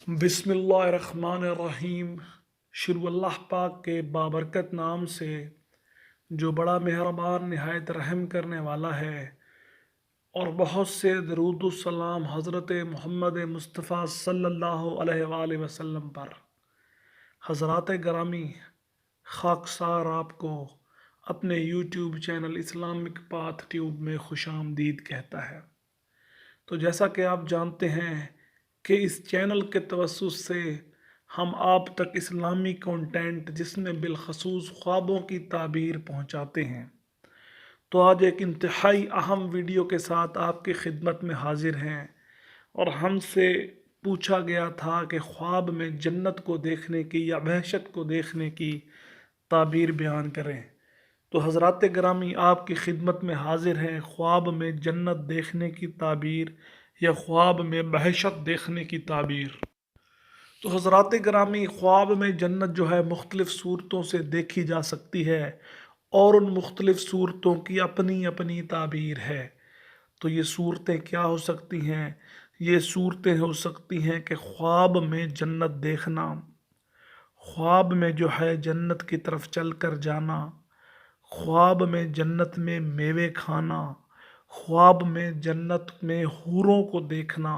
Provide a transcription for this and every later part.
بسم اللہ الرحمن الرحیم۔ شروع اللہ پاک کے بابرکت نام سے جو بڑا مہربان نہایت رحم کرنے والا ہے، اور بہت سے درود السلام حضرت محمد مصطفیٰ صلی اللہ علیہ وآلہ وسلم پر۔ حضرات گرامی، خاکسار آپ کو اپنے YouTube channel Islamic path tube میں خوش آمدید کہتا ہے۔ تو جیسا کہ آپ جانتے ہیں کہ اس چینل کے توسط سے ہم آپ تک اسلامی کنٹینٹ جس میں بالخصوص خوابوں کی تعبیر پہنچاتے ہیں، تو آج ایک انتہائی اہم ویڈیو کے ساتھ آپ کی خدمت میں حاضر ہیں، اور ہم سے پوچھا گیا تھا کہ خواب میں جنت کو دیکھنے کی یا وحشت کو دیکھنے کی تعبیر بیان کریں۔ تو حضرات گرامی، آپ کی خدمت میں حاضر ہیں خواب میں جنت دیکھنے کی تعبیر یا خواب میں وحشت دیکھنے کی تعبیر۔ تو حضرات گرامی، خواب میں جنت جو ہے مختلف صورتوں سے دیکھی جا سکتی ہے، اور ان مختلف صورتوں کی اپنی اپنی تعبیر ہے۔ تو یہ صورتیں کیا ہو سکتی ہیں؟ یہ صورتیں ہو سکتی ہیں کہ خواب میں جنت دیکھنا، خواب میں جو ہے جنت کی طرف چل کر جانا، خواب میں جنت میں میوے کھانا، خواب میں جنت میں حوروں کو دیکھنا،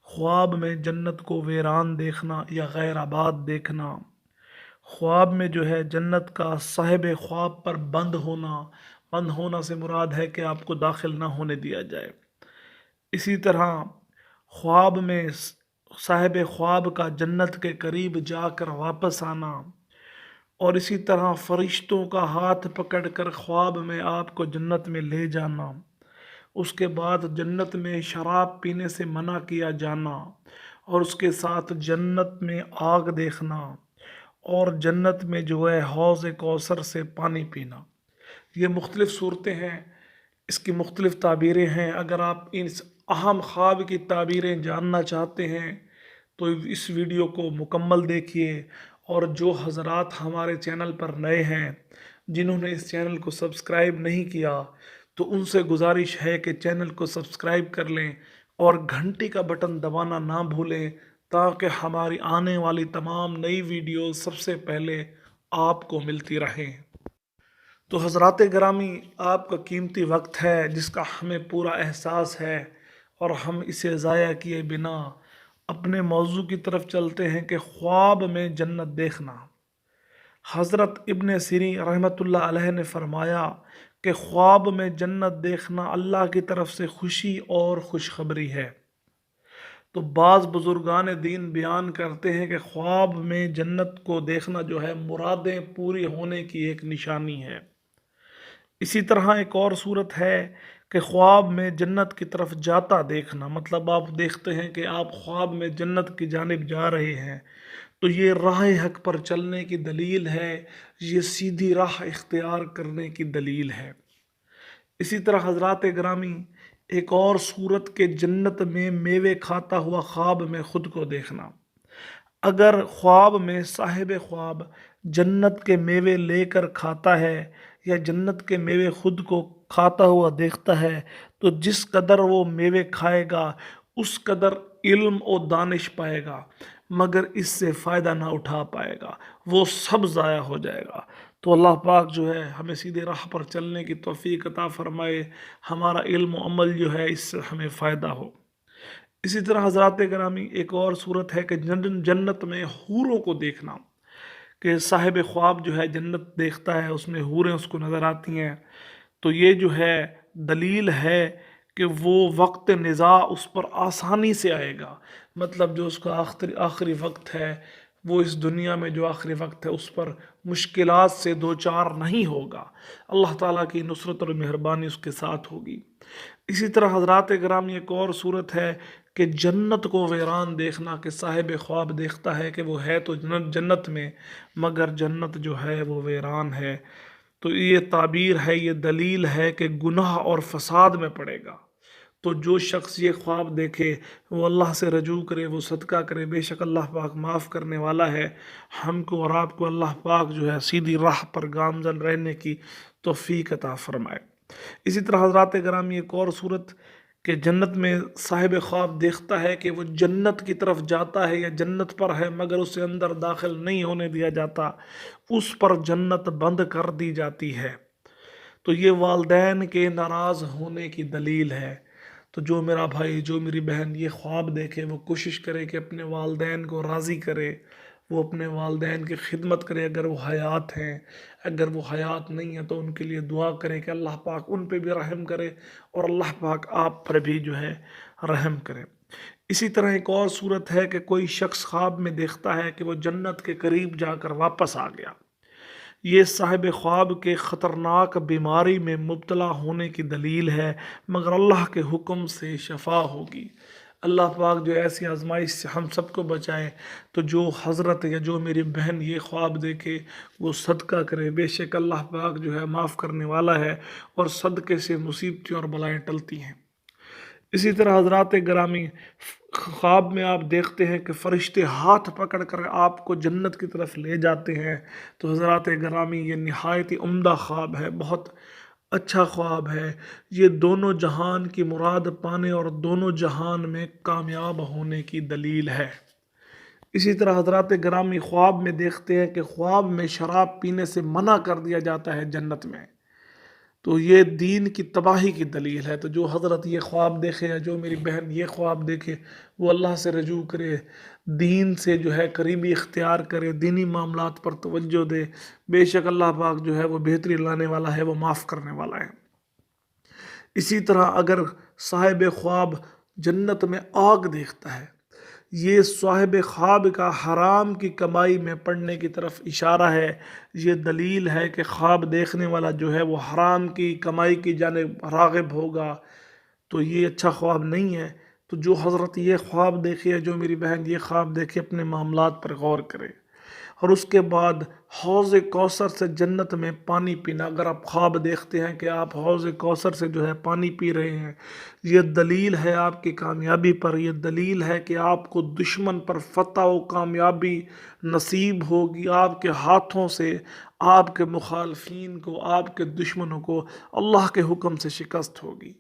خواب میں جنت کو ویران دیکھنا یا غیر آباد دیکھنا، خواب میں جو ہے جنت کا صاحب خواب پر بند ہونا۔ بند ہونا سے مراد ہے کہ آپ کو داخل نہ ہونے دیا جائے۔ اسی طرح خواب میں صاحب خواب کا جنت کے قریب جا کر واپس آنا، اور اسی طرح فرشتوں کا ہاتھ پکڑ کر خواب میں آپ کو جنت میں لے جانا، اس کے بعد جنت میں شراب پینے سے منع کیا جانا، اور اس کے ساتھ جنت میں آگ دیکھنا، اور جنت میں جو ہے حوض کوثر سے پانی پینا۔ یہ مختلف صورتیں ہیں، اس کی مختلف تعبیریں ہیں۔ اگر آپ اس اہم خواب کی تعبیریں جاننا چاہتے ہیں تو اس ویڈیو کو مکمل دیکھیے، اور جو حضرات ہمارے چینل پر نئے ہیں، جنہوں نے اس چینل کو سبسکرائب نہیں کیا، تو ان سے گزارش ہے کہ چینل کو سبسکرائب کر لیں اور گھنٹی کا بٹن دبانا نہ بھولیں، تاکہ ہماری آنے والی تمام نئی ویڈیوز سب سے پہلے آپ کو ملتی رہیں۔ تو حضرات گرامی، آپ کا قیمتی وقت ہے جس کا ہمیں پورا احساس ہے، اور ہم اسے ضائع کیے بنا اپنے موضوع کی طرف چلتے ہیں کہ خواب میں جنت دیکھنا۔ حضرت ابن سیرین رحمۃ اللہ علیہ نے فرمایا کہ خواب میں جنت دیکھنا اللہ کی طرف سے خوشی اور خوشخبری ہے۔ تو بعض بزرگان دین بیان کرتے ہیں کہ خواب میں جنت کو دیکھنا جو ہے مرادیں پوری ہونے کی ایک نشانی ہے۔ اسی طرح ایک اور صورت ہے کہ خواب میں جنت کی طرف جاتا دیکھنا، مطلب آپ دیکھتے ہیں کہ آپ خواب میں جنت کی جانب جا رہے ہیں، تو یہ راہ حق پر چلنے کی دلیل ہے، یہ سیدھی راہ اختیار کرنے کی دلیل ہے۔ اسی طرح حضرات گرامی، ایک اور صورت کے جنت میں میوے کھاتا ہوا خواب میں خود کو دیکھنا۔ اگر خواب میں صاحب خواب جنت کے میوے لے کر کھاتا ہے یا جنت کے میوے خود کو کھاتا ہوا دیکھتا ہے، تو جس قدر وہ میوے کھائے گا اس قدر علم و دانش پائے گا، مگر اس سے فائدہ نہ اٹھا پائے گا، وہ سب ضائع ہو جائے گا۔ تو اللہ پاک جو ہے ہمیں سیدھے راہ پر چلنے کی توفیق عطا فرمائے، ہمارا علم و عمل جو ہے اس سے ہمیں فائدہ ہو۔ اسی طرح حضرات گرامی، ایک اور صورت ہے کہ جنت میں حوروں کو دیکھنا، کہ صاحب خواب جو ہے جنت دیکھتا ہے، اس میں حوریں اس کو نظر آتی ہیں، تو یہ جو ہے دلیل ہے کہ وہ وقت نزاع اس پر آسانی سے آئے گا، مطلب جو اس کا آخری وقت ہے، وہ اس دنیا میں جو آخری وقت ہے اس پر مشکلات سے دوچار نہیں ہوگا، اللہ تعالیٰ کی نصرت اور مہربانی اس کے ساتھ ہوگی۔ اسی طرح حضرات گرامی، ایک اور صورت ہے کہ جنت کو ویران دیکھنا، کہ صاحب خواب دیکھتا ہے کہ وہ ہے تو جنت میں، مگر جنت جو ہے وہ ویران ہے۔ تو یہ تعبیر ہے، یہ دلیل ہے کہ گناہ اور فساد میں پڑے گا۔ تو جو شخص یہ خواب دیکھے وہ اللہ سے رجوع کرے، وہ صدقہ کرے، بے شک اللہ پاک معاف کرنے والا ہے۔ ہم کو اور آپ کو اللہ پاک جو ہے سیدھی راہ پر گامزن رہنے کی توفیق عطا فرمائے۔ اسی طرح حضرات گرامی، ایک اور صورت کہ جنت میں صاحب خواب دیکھتا ہے کہ وہ جنت کی طرف جاتا ہے یا جنت پر ہے، مگر اسے اندر داخل نہیں ہونے دیا جاتا، اس پر جنت بند کر دی جاتی ہے۔ تو یہ والدین کے ناراض ہونے کی دلیل ہے۔ تو جو میرا بھائی، جو میری بہن یہ خواب دیکھے، وہ کوشش کرے کہ اپنے والدین کو راضی کرے، وہ اپنے والدین کی خدمت کرے اگر وہ حیات ہیں، اگر وہ حیات نہیں ہیں تو ان کے لیے دعا کرے کہ اللہ پاک ان پہ بھی رحم کرے اور اللہ پاک آپ پر بھی جو ہے رحم کرے۔ اسی طرح ایک اور صورت ہے کہ کوئی شخص خواب میں دیکھتا ہے کہ وہ جنت کے قریب جا کر واپس آ گیا۔ یہ صاحب خواب کے خطرناک بیماری میں مبتلا ہونے کی دلیل ہے، مگر اللہ کے حکم سے شفا ہوگی۔ اللہ پاک جو ایسی آزمائش سے ہم سب کو بچائے۔ تو جو حضرت یا جو میری بہن یہ خواب دیکھے وہ صدقہ کرے، بے شک اللہ پاک جو ہے معاف کرنے والا ہے، اور صدقے سے مصیبتیں اور بلائیں ٹلتی ہیں۔ اسی طرح حضرات گرامی، خواب میں آپ دیکھتے ہیں کہ فرشتے ہاتھ پکڑ کر آپ کو جنت کی طرف لے جاتے ہیں۔ تو حضرات گرامی، یہ نہایت ہی عمدہ خواب ہے، بہت اچھا خواب ہے۔ یہ دونوں جہان کی مراد پانے اور دونوں جہان میں کامیاب ہونے کی دلیل ہے۔ اسی طرح حضرات گرامی، خواب میں دیکھتے ہیں کہ خواب میں شراب پینے سے منع کر دیا جاتا ہے جنت میں، تو یہ دین کی تباہی کی دلیل ہے۔ تو جو حضرت یہ خواب دیکھے یا جو میری بہن یہ خواب دیکھے، وہ اللہ سے رجوع کرے، دین سے جو ہے قریبی اختیار کرے، دینی معاملات پر توجہ دے۔ بے شک اللہ پاک جو ہے وہ بہتری لانے والا ہے، وہ معاف کرنے والا ہے۔ اسی طرح اگر صاحب خواب جنت میں آگ دیکھتا ہے، یہ صاحب خواب کا حرام کی کمائی میں پڑنے کی طرف اشارہ ہے۔ یہ دلیل ہے کہ خواب دیکھنے والا جو ہے وہ حرام کی کمائی کی جانب راغب ہوگا، تو یہ اچھا خواب نہیں ہے۔ تو جو حضرت یہ خواب دیکھے، جو میری بہن یہ خواب دیکھے، اپنے معاملات پر غور کرے۔ اور اس کے بعد حوض کوثر سے جنت میں پانی پینا، اگر آپ خواب دیکھتے ہیں کہ آپ حوض کوثر سے جو ہے پانی پی رہے ہیں، یہ دلیل ہے آپ کی کامیابی پر، یہ دلیل ہے کہ آپ کو دشمن پر فتح و کامیابی نصیب ہوگی، آپ کے ہاتھوں سے آپ کے مخالفین کو، آپ کے دشمنوں کو اللہ کے حکم سے شکست ہوگی۔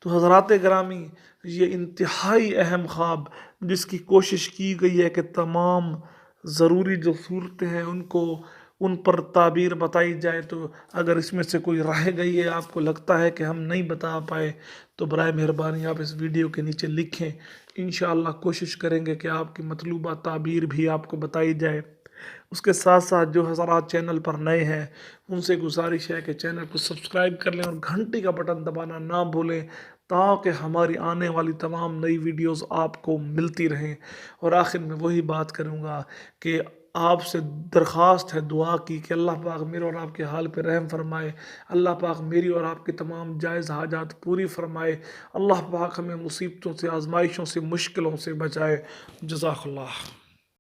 تو حضرات گرامی، یہ انتہائی اہم خواب جس کی کوشش کی گئی ہے کہ تمام ضروری جو صورتیں ہیں ان پر تعبیر بتائی جائے۔ تو اگر اس میں سے کوئی رہ گئی ہے، آپ کو لگتا ہے کہ ہم نہیں بتا پائے، تو برائے مہربانی آپ اس ویڈیو کے نیچے لکھیں، انشاءاللہ کوشش کریں گے کہ آپ کی مطلوبہ تعبیر بھی آپ کو بتائی جائے۔ اس کے ساتھ ساتھ جو حضرات چینل پر نئے ہیں، ان سے گزارش ہے کہ چینل کو سبسکرائب کر لیں اور گھنٹی کا بٹن دبانا نہ بھولیں، تاکہ ہماری آنے والی تمام نئی ویڈیوز آپ کو ملتی رہیں۔ اور آخر میں وہی بات کروں گا کہ آپ سے درخواست ہے دعا کی کہ اللہ پاک میرے اور آپ کے حال پہ رحم فرمائے، اللہ پاک میری اور آپ کی تمام جائز حاجات پوری فرمائے، اللہ پاک ہمیں مصیبتوں سے، آزمائشوں سے، مشکلوں سے بچائے۔ جزاک اللہ۔